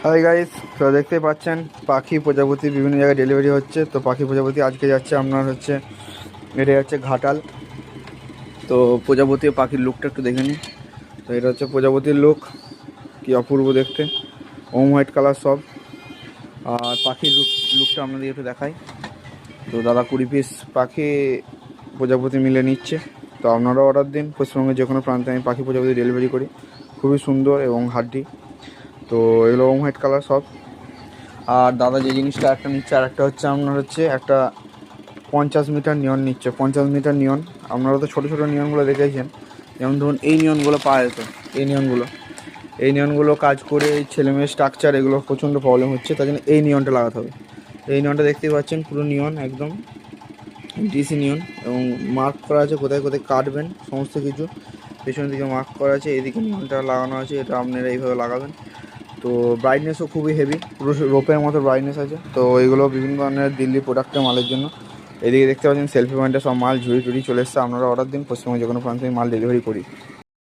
Hi guys, তো দেখতে পাচ্ছেন পাখি প্রজাপতি বিভিন্ন জায়গায় ডেলিভারি হচ্ছে। তো পাখি প্রজাপতি আজকে যাচ্ছে আপনার হচ্ছে, এটা হচ্ছে ঘাটাল। তো প্রজাপতি ও পাখির লুকটা একটু দেখে নিন। তো এটা হচ্ছে প্রজাপতির লুক, কি অপূর্ব দেখতে, ওম হোয়াইট কালার সব। আর পাখির লুকটা আপনাদের একটু দেখাই। তো দাদা 20 পিস পাখি প্রজাপতি মিলে নিচ্ছে। তো আপনারাও অর্ডার দিন, পশ্চিমবঙ্গের যে কোনো প্রান্তে আমি পাখি প্রজাপতি ডেলিভারি করি। খুবই সুন্দর এবং হাড্ডি। তো এগুলো ওম হোয়াইট কালার সব। আর দাদা যে জিনিসটা একটা নিচ্ছে, আর একটা হচ্ছে আপনার হচ্ছে একটা 50 মিটার নিয়ন নিচ্ছে। 50 মিটার নিয়ন, আপনারা তো ছোটো ছোটো নিয়নগুলো দেখেছেন, যেমন ধরুন এই নিয়নগুলো পাওয়া যেত। এই নিয়নগুলো কাজ করে এই ছেলেমেয়ের স্ট্রাকচার এগুলো প্রচণ্ড প্রবলেম হচ্ছে, তার জন্য এই নিয়নটা লাগাতে হবে। এই নিয়নটা দেখতেই পাচ্ছেন, পুরো নিয়ন একদম ডিসি নিয়ন, এবং মার্ক করা আছে কোথায় কোথায় কাটবেন সমস্ত কিছু। পেছনের দিকে মার্ক করা আছে, এদিকে নিয়নটা লাগানো আছে, এটা আপনারা এইভাবে লাগাবেন। তো ব্রাইটনেসও খুবই হেভি, পুরো রোপের মতো ব্রাইটনেস আছে। তো এইগুলো বিভিন্ন ধরনের দিল্লি প্রোডাক্টের মালের জন্য। এদিকে দেখতে পাচ্ছেন সেলফি পয়েন্টে সব মাল ঝুড়ি টুড়ি চলে এসছে। আপনারা অর্ডার দিন, পশ্চিমবঙ্গে যে কোনো প্রান্তে মাল ডেলিভারি করি।